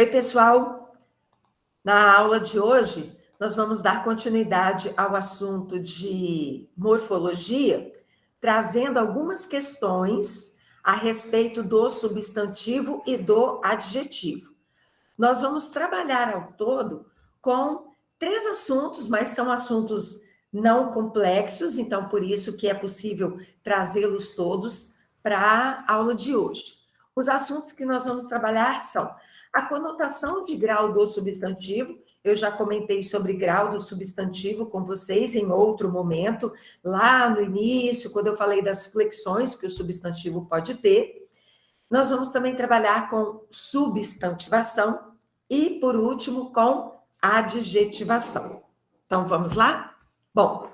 Oi, pessoal! Na aula de hoje, nós vamos dar continuidade ao assunto de morfologia, trazendo algumas questões a respeito do substantivo e do adjetivo. Nós vamos trabalhar ao todo com 3 assuntos, mas são assuntos não complexos, então por isso que é possível trazê-los todos para a aula de hoje. Os assuntos que nós vamos trabalhar são a conotação de grau do substantivo. Eu já comentei sobre grau do substantivo com vocês em outro momento, lá no início, quando eu falei das flexões que o substantivo pode ter. Nós vamos também trabalhar com substantivação e, por último, com adjetivação. Então, vamos lá? Bom,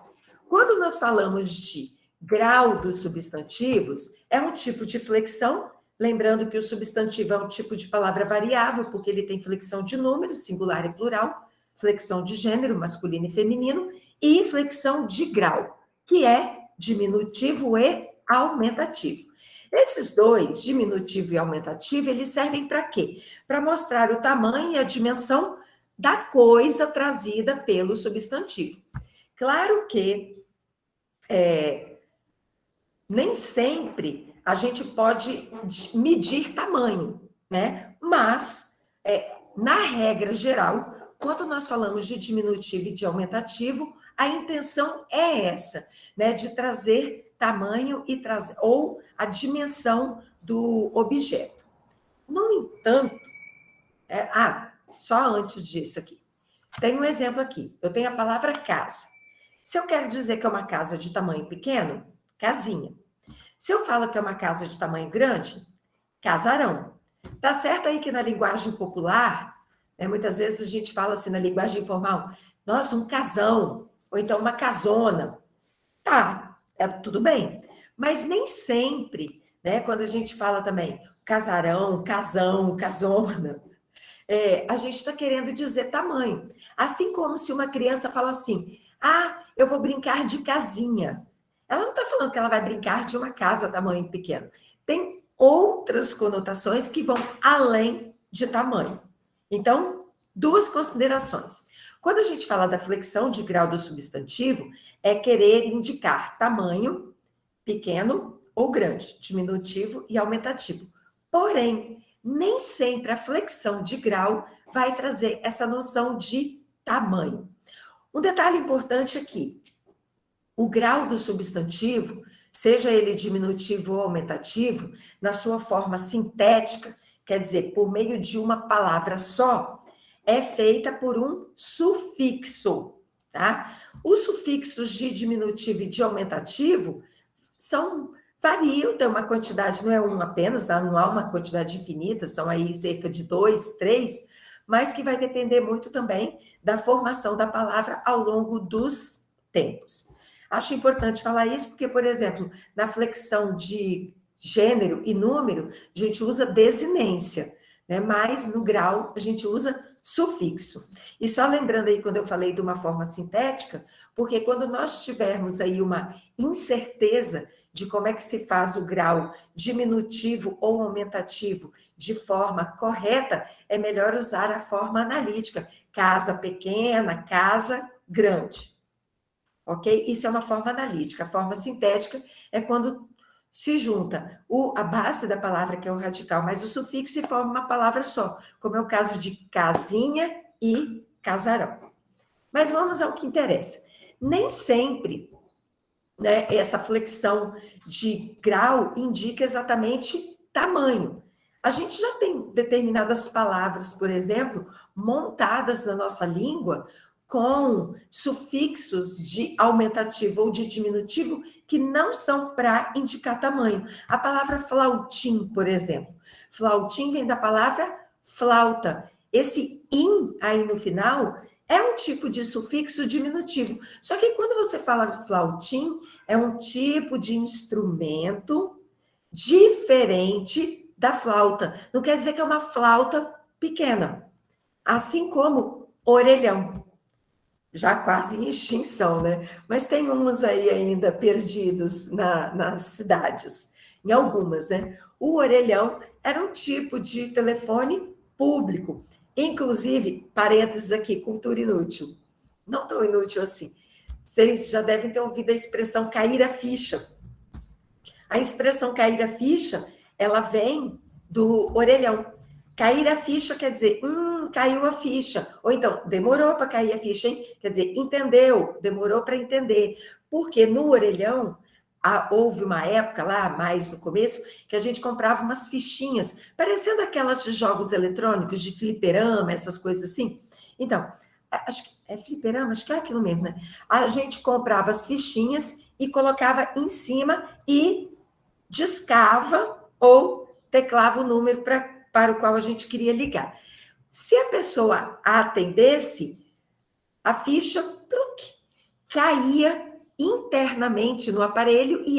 quando nós falamos de grau dos substantivos, é um tipo de flexão. Lembrando que o substantivo é um tipo de palavra variável, porque ele tem flexão de números, singular e plural, flexão de gênero, masculino e feminino, e flexão de grau, que é diminutivo e aumentativo. Esses dois, diminutivo e aumentativo, eles servem para quê? Para mostrar o tamanho e a dimensão da coisa trazida pelo substantivo. Claro que nem sempre a gente pode medir tamanho, né? Mas, na regra geral, quando nós falamos de diminutivo e de aumentativo, a intenção é essa, né? De trazer tamanho e trazer, ou a dimensão do objeto. No entanto, só antes disso aqui, tem um exemplo aqui. Eu tenho a palavra casa. Se eu quero dizer que é uma casa de tamanho pequeno, casinha. Se eu falo que é uma casa de tamanho grande, casarão. Tá certo aí que na linguagem popular, né, muitas vezes a gente fala assim na linguagem informal, nossa, um casão, ou então uma casona. Tá, tudo bem. Mas nem sempre, né, quando a gente fala também casarão, casão, casona, a gente está querendo dizer tamanho. Assim como se uma criança fala assim, eu vou brincar de casinha. Ela não está falando que ela vai brincar de uma casa tamanho pequeno. Tem outras conotações que vão além de tamanho. Então, 2 considerações. Quando a gente fala da flexão de grau do substantivo, é querer indicar tamanho, pequeno ou grande, diminutivo e aumentativo. Porém, nem sempre a flexão de grau vai trazer essa noção de tamanho. Um detalhe importante aqui, o grau do substantivo, seja ele diminutivo ou aumentativo, na sua forma sintética, quer dizer, por meio de uma palavra só, é feita por um sufixo, tá? Os sufixos de diminutivo e de aumentativo variam, tem uma quantidade, não é um apenas, tá? Não há uma quantidade infinita, são aí cerca de 2, 3, mas que vai depender muito também da formação da palavra ao longo dos tempos. Acho importante falar isso porque, por exemplo, na flexão de gênero e número, a gente usa desinência, né? Mas no grau a gente usa sufixo. E só lembrando aí quando eu falei de uma forma sintética, porque quando nós tivermos aí uma incerteza de como é que se faz o grau diminutivo ou aumentativo de forma correta, é melhor usar a forma analítica, casa pequena, casa grande. Ok? Isso é uma forma analítica. A forma sintética é quando se junta a base da palavra, que é o radical, mais o sufixo e forma uma palavra só, como é o caso de casinha e casarão. Mas vamos ao que interessa. Nem sempre, né, essa flexão de grau indica exatamente tamanho. A gente já tem determinadas palavras, por exemplo, montadas na nossa língua com sufixos de aumentativo ou de diminutivo que não são para indicar tamanho. A palavra flautim, por exemplo. Flautim vem da palavra flauta. Esse in aí no final é um tipo de sufixo diminutivo. Só que quando você fala de flautim, é um tipo de instrumento diferente da flauta. Não quer dizer que é uma flauta pequena. Assim como orelhão. Já quase em extinção, né? Mas tem uns aí ainda perdidos nas cidades, em algumas, né? O orelhão era um tipo de telefone público. Inclusive, parênteses aqui, cultura inútil. Não tão inútil assim. Vocês já devem ter ouvido a expressão cair a ficha. A expressão cair a ficha, ela vem do orelhão. Cair a ficha quer dizer, caiu a ficha. Ou então, demorou para cair a ficha, hein? Quer dizer, entendeu, demorou para entender. Porque no orelhão, houve uma época lá, mais no começo, que a gente comprava umas fichinhas, parecendo aquelas de jogos eletrônicos, de fliperama, essas coisas assim. Então, acho que é fliperama, acho que é aquilo mesmo, né? A gente comprava as fichinhas e colocava em cima e discava ou teclava o número para o qual a gente queria ligar. Se a pessoa atendesse, a ficha caía internamente no aparelho e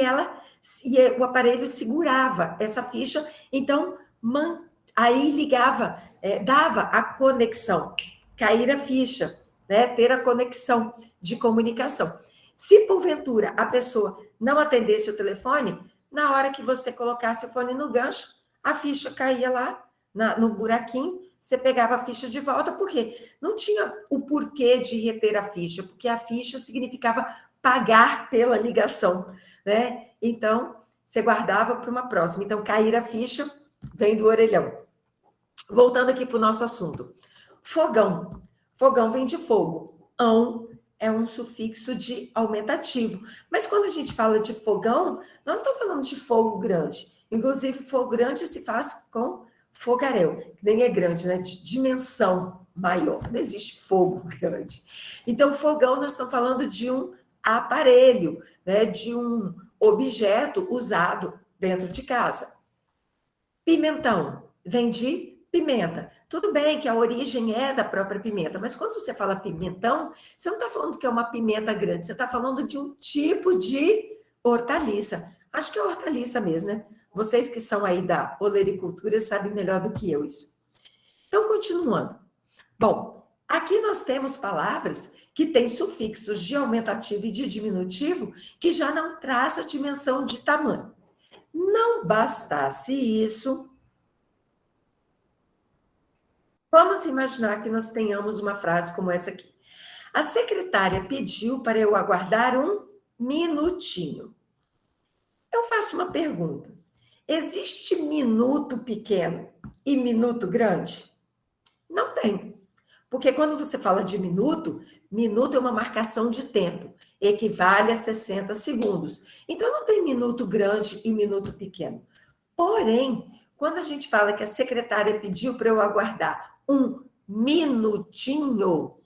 o aparelho segurava essa ficha, então aí ligava, dava a conexão, cair a ficha, né, ter a conexão de comunicação. Se porventura a pessoa não atendesse o telefone, na hora que você colocasse o fone no gancho, a ficha caía lá no buraquinho, você pegava a ficha de volta, porque não tinha o porquê de reter a ficha, porque a ficha significava pagar pela ligação, né? Então, você guardava para uma próxima. Então, cair a ficha vem do orelhão. Voltando aqui para o nosso assunto. Fogão. Fogão vem de fogo. Ão é um sufixo de aumentativo. Mas quando a gente fala de fogão, nós não estamos falando de fogo grande. Inclusive, fogo grande se faz com fogaréu, que nem é grande, né? De dimensão maior. Não existe fogo grande. Então, fogão, nós estamos falando de um aparelho, né? De um objeto usado dentro de casa. Pimentão vem de pimenta. Tudo bem que a origem é da própria pimenta, mas quando você fala pimentão, você não está falando que é uma pimenta grande, você está falando de um tipo de hortaliça. Acho que é hortaliça mesmo, né? Vocês que são aí da olericultura sabem melhor do que eu isso. Então, continuando. Bom, aqui nós temos palavras que têm sufixos de aumentativo e de diminutivo que já não traz a dimensão de tamanho. Não bastasse isso, vamos imaginar que nós tenhamos uma frase como essa aqui. A secretária pediu para eu aguardar um minutinho. Eu faço uma pergunta. Existe minuto pequeno e minuto grande? Não tem. Porque quando você fala de minuto, minuto é uma marcação de tempo, equivale a 60 segundos. Então, não tem minuto grande e minuto pequeno. Porém, quando a gente fala que a secretária pediu para eu aguardar um minutinho,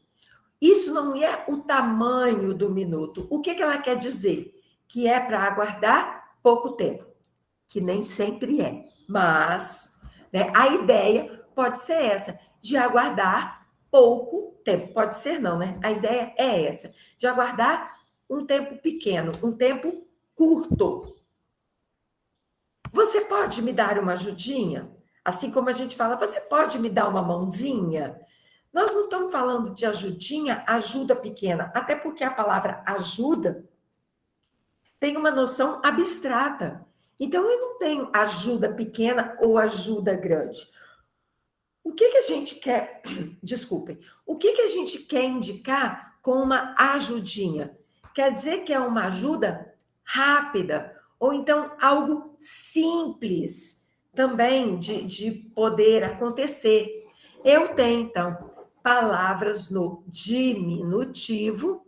isso não é o tamanho do minuto. O que ela quer dizer? Que é para aguardar pouco tempo, que nem sempre é. Mas, né, a ideia pode ser essa, de aguardar pouco tempo. Pode ser não, né? A ideia é essa, de aguardar um tempo pequeno, um tempo curto. Você pode me dar uma ajudinha? Assim como a gente fala, você pode me dar uma mãozinha? Nós não estamos falando de ajudinha, ajuda pequena, até porque a palavra ajuda tem uma noção abstrata. Então, eu não tenho ajuda pequena ou ajuda grande. O que a gente quer, desculpem, o que a gente quer indicar com uma ajudinha? Quer dizer que é uma ajuda rápida, ou então algo simples também de poder acontecer. Eu tenho, então, palavras no diminutivo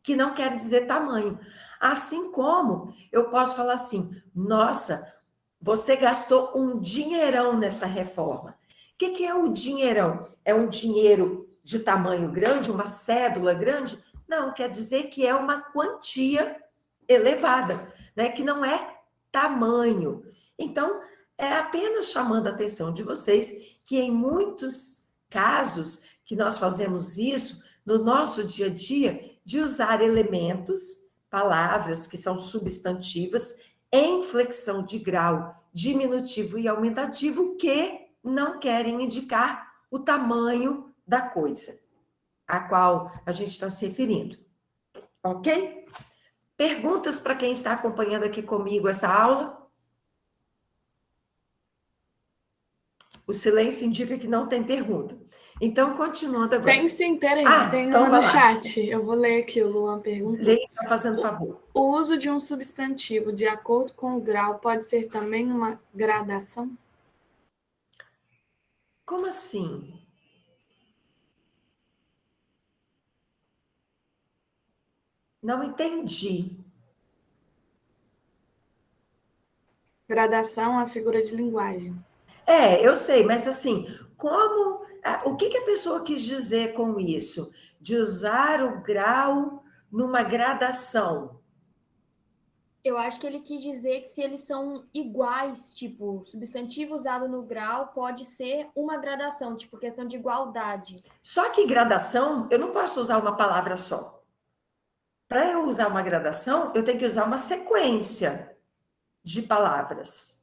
que não quer dizer tamanho. Assim como eu posso falar assim, nossa, você gastou um dinheirão nessa reforma. O que é o dinheirão? É um dinheiro de tamanho grande, uma cédula grande? Não, quer dizer que é uma quantia elevada, né? Que não é tamanho. Então, é apenas chamando a atenção de vocês que em muitos casos que nós fazemos isso no nosso dia a dia, de usar elementos, palavras que são substantivas, em flexão de grau diminutivo e aumentativo, que não querem indicar o tamanho da coisa a qual a gente está se referindo. Ok? Perguntas para quem está acompanhando aqui comigo essa aula? O silêncio indica que não tem pergunta. Então, continuando agora. Tem sim, peraí, tem então no vai lá. chat. Eu vou ler aqui, o Luan perguntou. Leia, fazendo favor. O uso de um substantivo de acordo com o grau pode ser também uma gradação? Como assim? Não entendi. Gradação é a figura de linguagem. Eu sei, mas assim, como. O que a pessoa quis dizer com isso? De usar o grau numa gradação. Eu acho que ele quis dizer que se eles são iguais, tipo, substantivo usado no grau pode ser uma gradação, tipo, questão de igualdade. Só que gradação, eu não posso usar uma palavra só. Para eu usar uma gradação, eu tenho que usar uma sequência de palavras.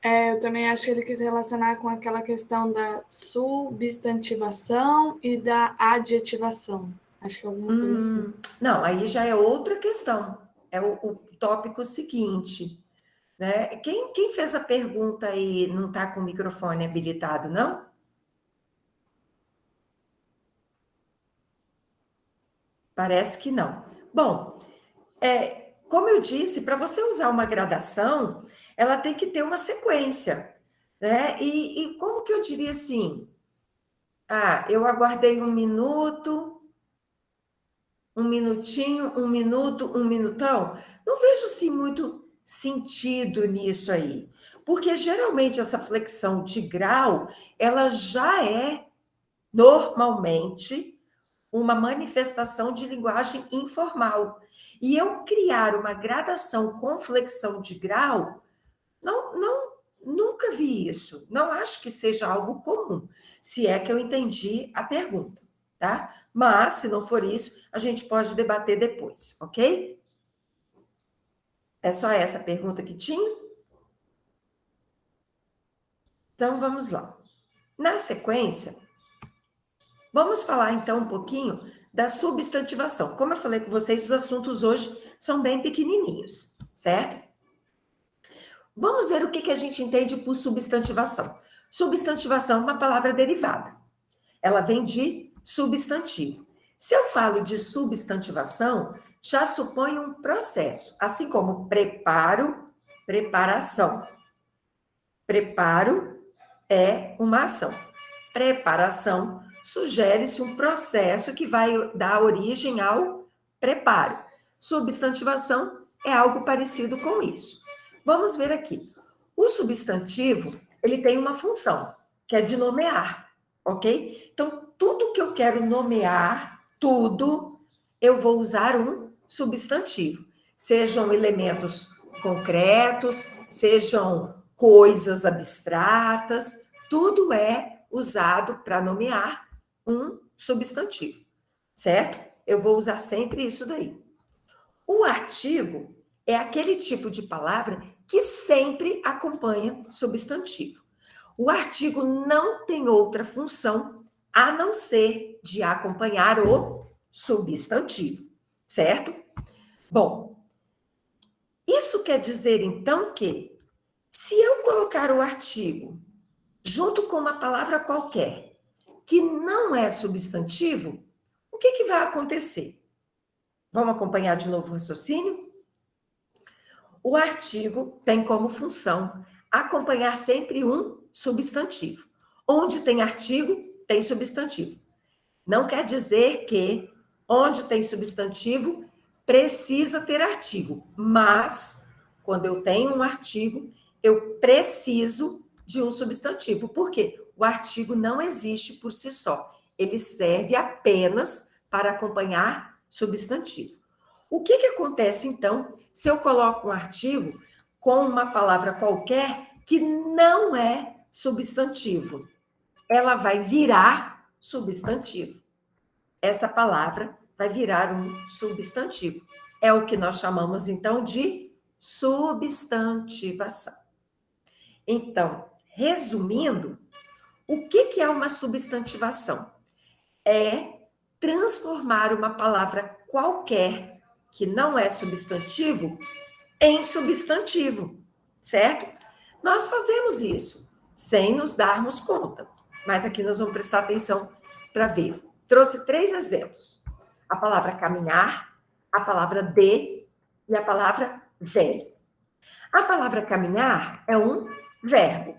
Eu também acho que ele quis relacionar com aquela questão da substantivação e da adjetivação. Acho que é alguma coisa assim. Não, aí já é outra questão. É o tópico seguinte. Né? Quem fez a pergunta aí não está com o microfone habilitado, não? Parece que não. Bom, como eu disse, para você usar uma gradação, ela tem que ter uma sequência. Né? E como que eu diria assim? Eu aguardei 1 minuto, 1 minutinho, 1 minuto, 1 minutão. Não vejo assim muito sentido nisso aí, porque geralmente essa flexão de grau, ela já é normalmente uma manifestação de linguagem informal. E eu criar uma gradação com flexão de grau, nunca vi isso. Não acho que seja algo comum, se é que eu entendi a pergunta, tá? Mas, se não for isso, a gente pode debater depois, ok? É só essa pergunta que tinha? Então, vamos lá. Na sequência, vamos falar então um pouquinho da substantivação. Como eu falei com vocês, os assuntos hoje são bem pequenininhos, certo? Vamos ver o que a gente entende por substantivação. Substantivação é uma palavra derivada. Ela vem de substantivo. Se eu falo de substantivação, já supõe um processo, assim como preparo, preparação. Preparo é uma ação. Preparação sugere-se um processo que vai dar origem ao preparo. Substantivação é algo parecido com isso. Vamos ver aqui. O substantivo, ele tem uma função, que é de nomear, ok? Então, tudo que eu quero nomear, tudo, eu vou usar um substantivo. Sejam elementos concretos, sejam coisas abstratas, tudo é usado para nomear um substantivo, certo? Eu vou usar sempre isso daí. O artigo é aquele tipo de palavra que sempre acompanha substantivo. O artigo não tem outra função a não ser de acompanhar o substantivo, certo? Bom, isso quer dizer então que se eu colocar o artigo junto com uma palavra qualquer que não é substantivo, o que vai acontecer? Vamos acompanhar de novo o raciocínio? O artigo tem como função acompanhar sempre um substantivo. Onde tem artigo, tem substantivo. Não quer dizer que onde tem substantivo precisa ter artigo, mas quando eu tenho um artigo, eu preciso de um substantivo. Por quê? O artigo não existe por si só. Ele serve apenas para acompanhar substantivo. O que acontece, então, se eu coloco um artigo com uma palavra qualquer que não é substantivo? Ela vai virar substantivo. Essa palavra vai virar um substantivo. É o que nós chamamos, então, de substantivação. Então, resumindo, o que é uma substantivação? É transformar uma palavra qualquer que não é substantivo em substantivo, certo? Nós fazemos isso sem nos darmos conta. Mas aqui nós vamos prestar atenção para ver. Trouxe 3 exemplos. A palavra caminhar, a palavra de e a palavra velho. A palavra caminhar é um verbo.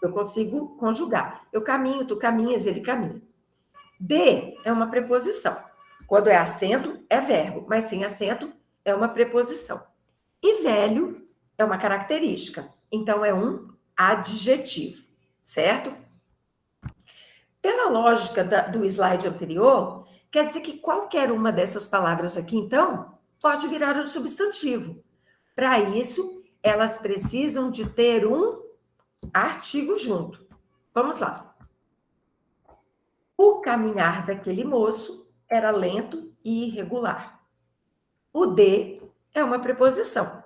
Eu consigo conjugar. Eu caminho, tu caminhas, ele caminha. De é uma preposição. Quando é acento, é verbo, mas sem acento, é uma preposição. E velho é uma característica. Então, é um adjetivo, certo? Pela lógica do slide anterior, quer dizer que qualquer uma dessas palavras aqui, então, pode virar um substantivo. Para isso, elas precisam de ter um artigo junto. Vamos lá. O caminhar daquele moço era lento e irregular. O de é uma preposição.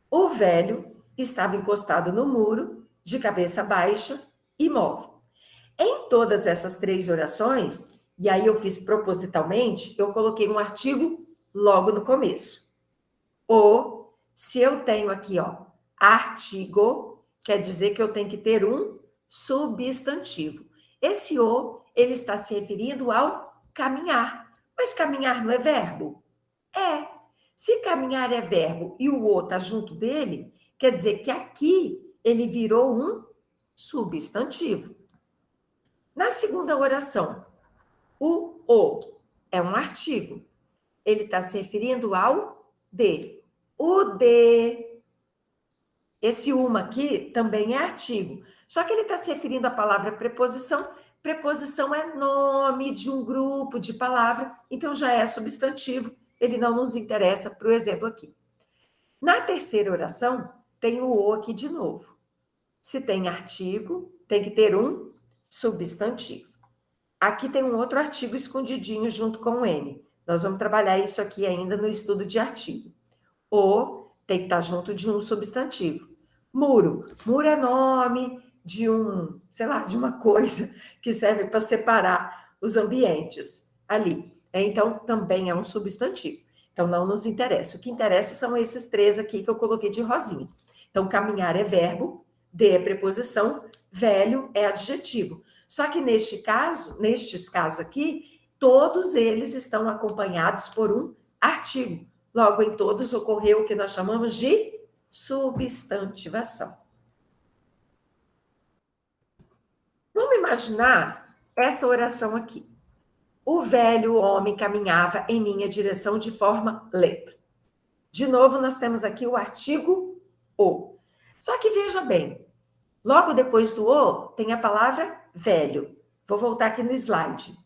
O velho estava encostado no muro, de cabeça baixa, imóvel. Em todas essas 3 orações, e aí eu fiz propositalmente, eu coloquei um artigo logo no começo. Ou, se eu tenho aqui, ó, artigo, quer dizer que eu tenho que ter um substantivo. Esse o, ele está se referindo ao caminhar. Mas caminhar não é verbo? É. Se caminhar é verbo e o o está junto dele, quer dizer que aqui ele virou um substantivo. Na segunda oração, o é um artigo. Ele está se referindo ao de. O de. Esse uma aqui também é artigo. Só que ele está se referindo à palavra preposição. Preposição é nome de um grupo de palavra, então já é substantivo. Ele não nos interessa para o exemplo aqui. Na terceira oração, tem o o aqui de novo. Se tem artigo, tem que ter um substantivo. Aqui tem um outro artigo escondidinho junto com o N. Nós vamos trabalhar isso aqui ainda no estudo de artigo. O tem que estar junto de um substantivo. Muro. Muro é nome de um, sei lá, de uma coisa que serve para separar os ambientes ali. Então, também é um substantivo. Então, não nos interessa. O que interessa são esses 3 aqui que eu coloquei de rosinha. Então, caminhar é verbo, de é preposição, velho é adjetivo. Só que nestes casos aqui, todos eles estão acompanhados por um artigo. Logo, em todos ocorreu o que nós chamamos de substantivação. Vamos imaginar essa oração aqui. O velho homem caminhava em minha direção de forma lenta. De novo, nós temos aqui o artigo o. Só que veja bem, logo depois do o, tem a palavra velho. Vou voltar aqui no slide.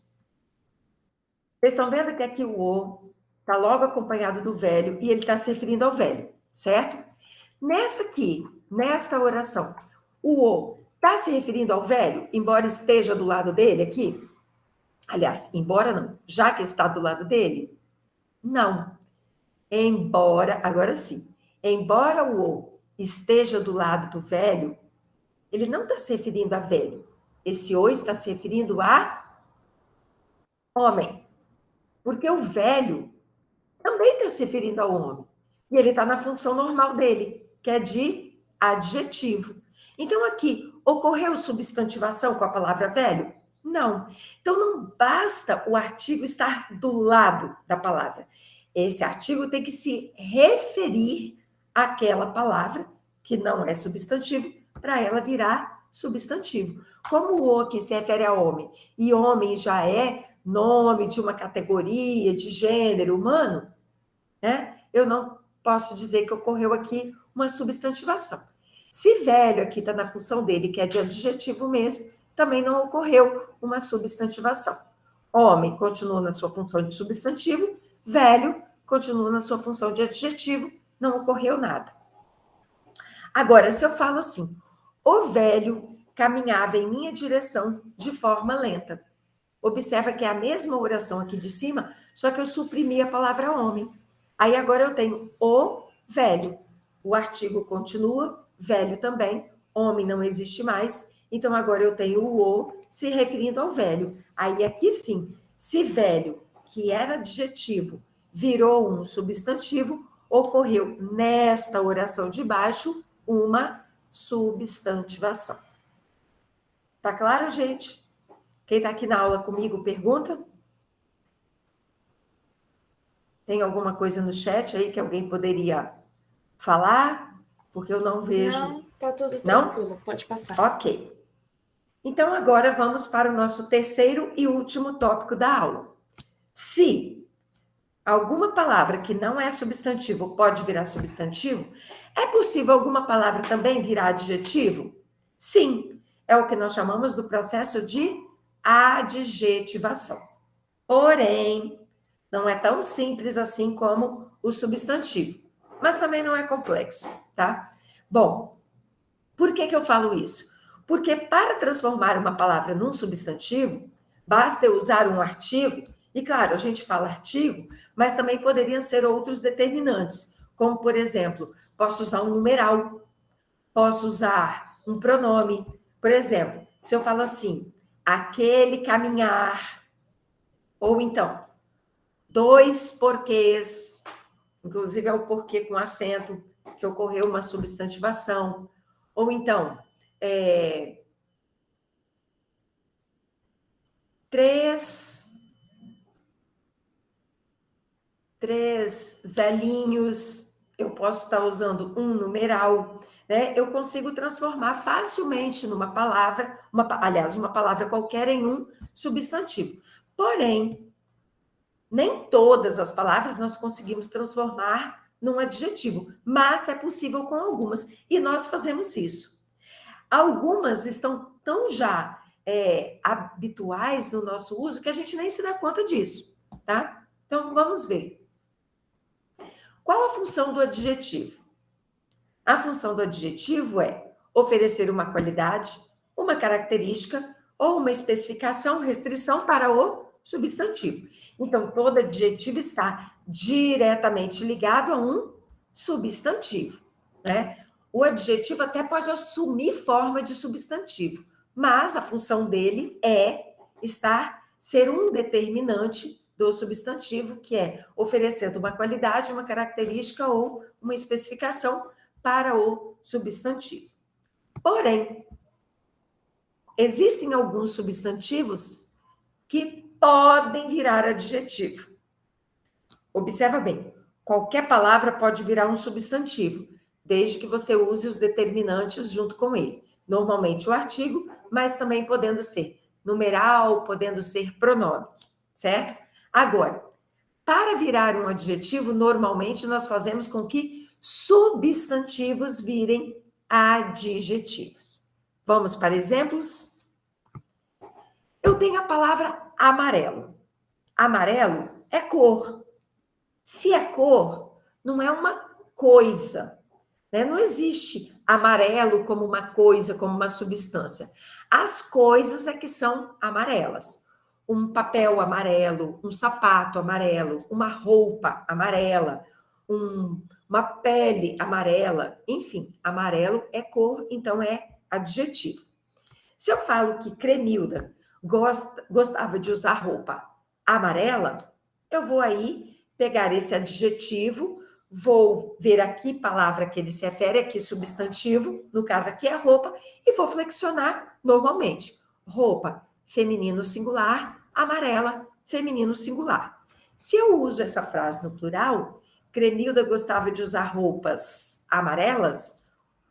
Vocês estão vendo que aqui o o está logo acompanhado do velho e ele está se referindo ao velho, certo? Nesta oração, o o está se referindo ao velho, embora esteja do lado dele aqui? Aliás, embora não, já que está do lado dele? Não. Embora, agora sim, embora o o esteja do lado do velho, ele não está se referindo a velho. Esse o está se referindo a homem. Porque o velho também está se referindo ao homem. E ele está na função normal dele, que é de adjetivo. Então, aqui, ocorreu substantivação com a palavra velho? Não. Então, não basta o artigo estar do lado da palavra. Esse artigo tem que se referir àquela palavra, que não é substantivo, para ela virar substantivo. Como o aqui se refere a homem, e homem já é nome de uma categoria, de gênero humano, né? Eu não posso dizer que ocorreu aqui uma substantivação. Se velho aqui está na função dele, que é de adjetivo mesmo, também não ocorreu uma substantivação. Homem continua na sua função de substantivo, velho continua na sua função de adjetivo, não ocorreu nada. Agora, se eu falo assim, o velho caminhava em minha direção de forma lenta. Observa que é a mesma oração aqui de cima, só que eu suprimi a palavra homem. Aí agora eu tenho o velho. O artigo continua, velho também, homem não existe mais, então agora eu tenho o se referindo ao velho. Aí aqui sim, se velho, que era adjetivo, virou um substantivo, ocorreu nesta oração de baixo uma substantivação. Tá claro, gente? Quem está aqui na aula comigo, pergunta? Tem alguma coisa no chat aí que alguém poderia falar? Porque eu não vejo. Não, tá tudo Não? tranquilo, pode passar. Ok. Então, agora vamos para o nosso terceiro e último tópico da aula. Se alguma palavra que não é substantivo pode virar substantivo, é possível alguma palavra também virar adjetivo? Sim, é o que nós chamamos do processo de adjetivação. Porém, não é tão simples assim como o substantivo, mas também não é complexo, tá? Bom, por que eu falo isso? Porque para transformar uma palavra num substantivo, basta eu usar um artigo, e claro, a gente fala artigo, mas também poderiam ser outros determinantes, como, por exemplo, posso usar um numeral, posso usar um pronome. Por exemplo, se eu falo assim, aquele caminhar, ou então, 2 porquês, inclusive é o porquê com acento, que ocorreu uma substantivação, ou então, três velhinhos, eu posso estar usando um numeral, né? Eu consigo transformar facilmente numa palavra, uma palavra qualquer em um substantivo. Porém, nem todas as palavras nós conseguimos transformar num adjetivo, mas é possível com algumas, e nós fazemos isso. Algumas estão tão já habituais no nosso uso que a gente nem se dá conta disso, tá? Então, vamos ver. Qual a função do adjetivo? A função do adjetivo é oferecer uma qualidade, uma característica ou uma especificação, restrição para o substantivo. Então, todo adjetivo está diretamente ligado a um substantivo, né? O adjetivo até pode assumir forma de substantivo, mas a função dele é ser um determinante do substantivo, que é oferecendo uma qualidade, uma característica ou uma especificação para o substantivo. Porém, existem alguns substantivos que podem virar adjetivo. Observa bem, qualquer palavra pode virar um substantivo, desde que você use os determinantes junto com ele. Normalmente o artigo, mas também podendo ser numeral, podendo ser pronome, certo? Agora, para virar um adjetivo, normalmente nós fazemos com que substantivos virem adjetivos. Vamos para exemplos? Eu tenho a palavra amarelo. Amarelo é cor. Se é cor, não é uma coisa, né? Não existe amarelo como uma coisa, como uma substância. As coisas é que são amarelas. Um papel amarelo, um sapato amarelo, uma roupa amarela, uma pele amarela, enfim, amarelo é cor, então é adjetivo. Se eu falo que Cremilda gostava de usar roupa amarela, eu vou aí pegar esse adjetivo, vou ver aqui palavra que ele se refere, aqui substantivo, no caso aqui é roupa, e vou flexionar normalmente. Roupa, feminino singular, amarela, feminino singular. Se eu uso essa frase no plural, Cremilda gostava de usar roupas amarelas,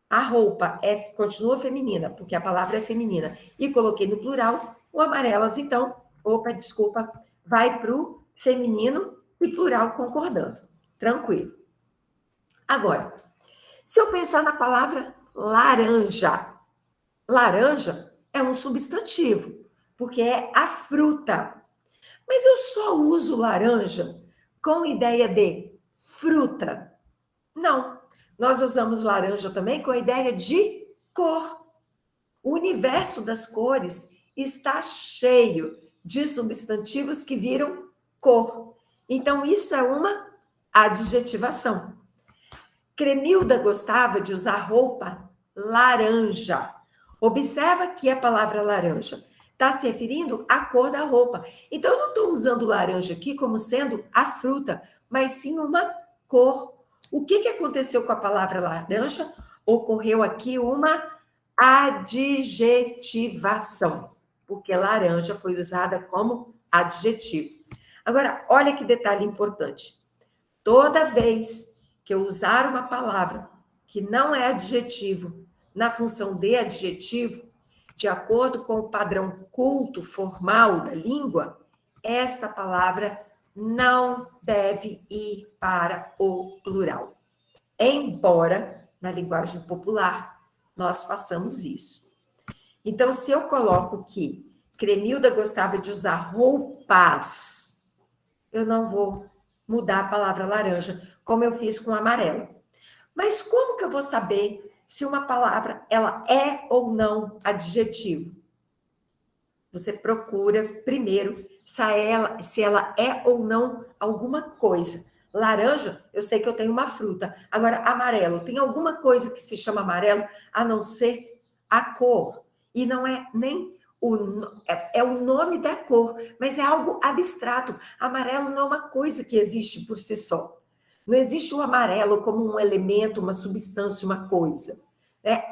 a roupa continua feminina, porque a palavra é feminina, e coloquei no plural, o amarelas, então, vai para o feminino e plural concordando. Tranquilo. Agora, se eu pensar na palavra laranja, laranja é um substantivo, porque é a fruta. Mas eu só uso laranja com ideia de fruta. Não. Nós usamos laranja também com a ideia de cor. O universo das cores está cheio de substantivos que viram cor. Então, isso é uma adjetivação. Cremilda gostava de usar roupa laranja. Observa que a palavra laranja está se referindo à cor da roupa. Então, eu não estou usando laranja aqui como sendo a fruta, mas sim uma cor. O que aconteceu com a palavra laranja? ocorreu aqui uma adjetivação, porque laranja foi usada como adjetivo. Agora, olha que detalhe importante. Toda vez que eu usar uma palavra que não é adjetivo na função de adjetivo, de acordo com o padrão culto formal da língua, esta palavra não deve ir para o plural. Embora, na linguagem popular, nós façamos isso. Então, se eu coloco que Cremilda gostava de usar roupas, eu não vou mudar a palavra laranja, como eu fiz com amarelo. Mas como que eu vou saber se uma palavra ela é ou não adjetivo? Você procura primeiro se ela é ou não alguma coisa. Laranja, eu sei que eu tenho uma fruta. Agora, amarelo, tem alguma coisa que se chama amarelo a não ser a cor? E não é nem é o nome da cor, mas é algo abstrato. Amarelo não é uma coisa que existe por si só. Não existe o amarelo como um elemento, uma substância, uma coisa.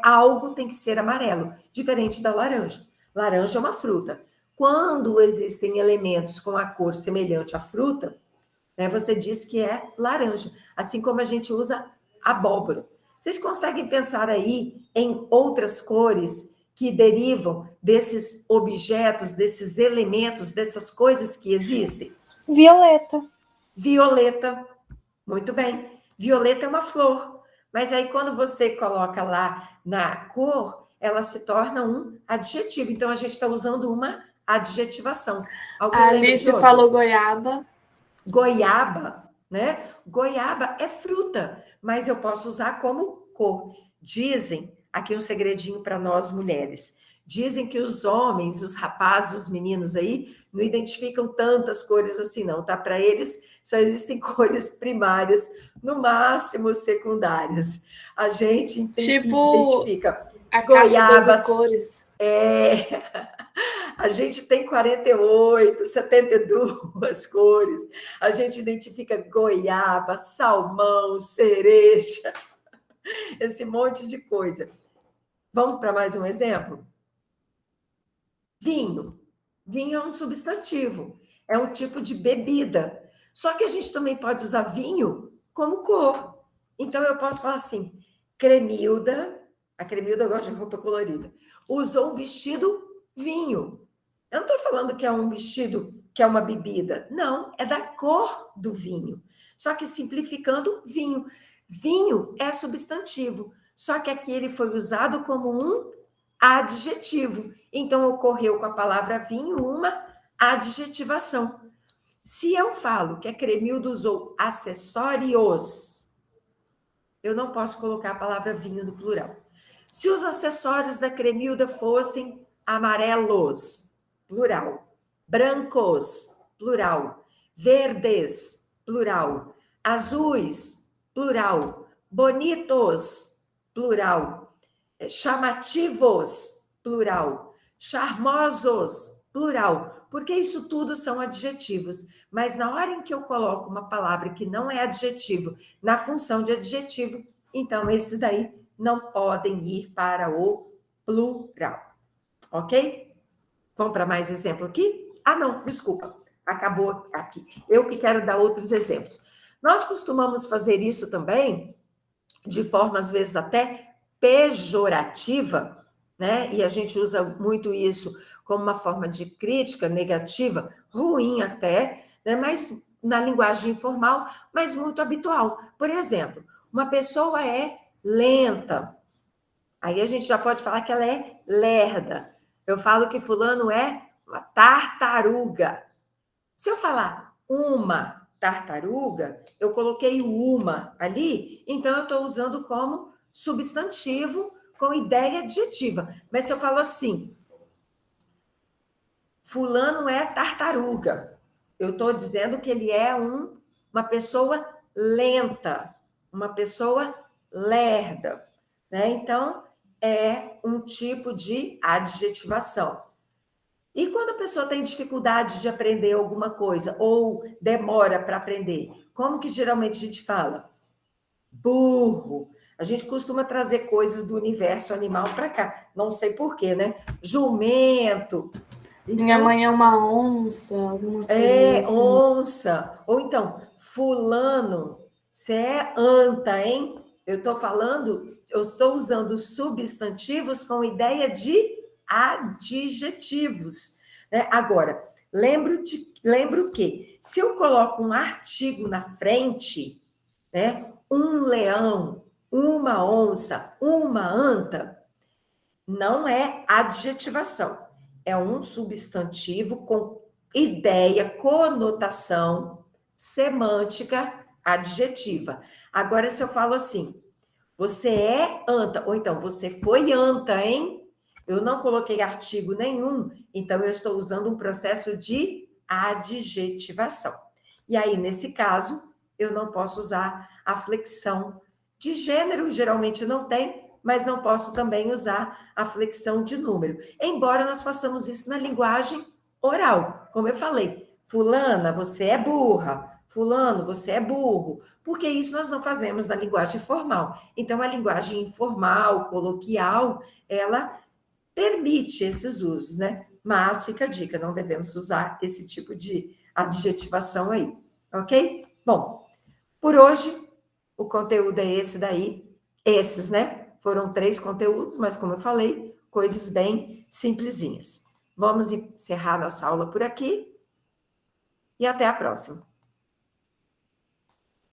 Algo tem que ser amarelo, diferente da laranja. Laranja é uma fruta. Quando existem elementos com a cor semelhante à fruta, você diz que é laranja, assim como a gente usa abóbora. Vocês conseguem pensar aí em outras cores que derivam desses objetos, desses elementos, dessas coisas que existem? Violeta. Violeta. Muito bem. Violeta é uma flor. Mas aí, quando você coloca lá na cor, ela se torna um adjetivo. Então, a gente está usando uma adjetivação. Alguém A lembra de Alice outra? falou goiaba. Goiaba, né? Goiaba é fruta, mas eu posso usar como cor. Dizem, aqui um segredinho para nós mulheres, dizem que os homens, os rapazes, os meninos aí, não identificam tantas cores assim não, tá? Para eles só existem cores primárias, no máximo secundárias. A gente identifica a caixa goiabas, 12 cores. A gente tem 48, 72 cores. A gente identifica goiaba, salmão, cereja, esse monte de coisa. Vamos para mais um exemplo? Vinho. Vinho é um substantivo, é um tipo de bebida. Só que a gente também pode usar vinho como cor. Então, eu posso falar assim, Cremilda, a Cremilda gosta de roupa colorida, usou um vestido vinho. Eu não estou falando que é um vestido, que é uma bebida. Não, é da cor do vinho. Só que simplificando, vinho. Vinho é substantivo, só que aqui ele foi usado como um adjetivo. Então, ocorreu com a palavra vinho uma adjetivação. Se eu falo que a Cremilda usou acessórios, eu não posso colocar a palavra vinho no plural. Se os acessórios da Cremilda fossem amarelos, plural. Brancos, plural. Verdes, plural. Azuis, plural. Bonitos, plural. Chamativos, plural. Charmosos, plural. Porque isso tudo são adjetivos. Mas na hora em que eu coloco uma palavra que não é adjetivo na função de adjetivo, então esses daí não podem ir para o plural. Ok? Vamos para mais exemplo aqui? Ah, não, desculpa. Acabou aqui. Eu que quero dar outros exemplos. Nós costumamos fazer isso também de forma, às vezes, até pejorativa, né? E a gente usa muito isso como uma forma de crítica negativa, ruim até, né? Mas na linguagem informal, mas muito habitual. Por exemplo, uma pessoa é lenta. Aí a gente já pode falar que ela é lerda. Eu falo que fulano é uma tartaruga. Se eu falar uma tartaruga, eu coloquei o uma ali, então eu estou usando como substantivo com ideia adjetiva. Mas se eu falo assim, fulano é tartaruga, eu estou dizendo que ele é uma pessoa lenta, uma pessoa lerda, né? Então, é um tipo de adjetivação. E quando a pessoa tem dificuldade de aprender alguma coisa ou demora para aprender, como que geralmente a gente fala? Burro. A gente costuma trazer coisas do universo animal para cá. Não sei por quê, né? Jumento. Minha Então, mãe é uma onça, algumas coisas assim. onça. Ou então, fulano, você é anta, hein? Eu estou usando substantivos com ideia de adjetivos, né? Agora, lembro que se eu coloco um artigo na frente, né? Um leão, uma onça, uma anta, não é adjetivação, é um substantivo com ideia, conotação semântica adjetiva. Agora, se eu falo assim, você é anta, ou então você foi anta, hein? Eu não coloquei artigo nenhum, então eu estou usando um processo de adjetivação. E aí, nesse caso, eu não posso usar a flexão de gênero, geralmente não tem, mas não posso também usar a flexão de número. Embora nós façamos isso na linguagem oral, como eu falei, fulana, você é burra, fulano, você é burro, porque isso nós não fazemos na linguagem formal. Então, a linguagem informal, coloquial, ela permite esses usos, né? Mas fica a dica, não devemos usar esse tipo de adjetivação aí, ok? Bom, por hoje, o conteúdo é esse daí, esses, né? Foram 3 conteúdos, mas como eu falei, coisas bem simplesinhas. Vamos encerrar nossa aula por aqui e até a próxima.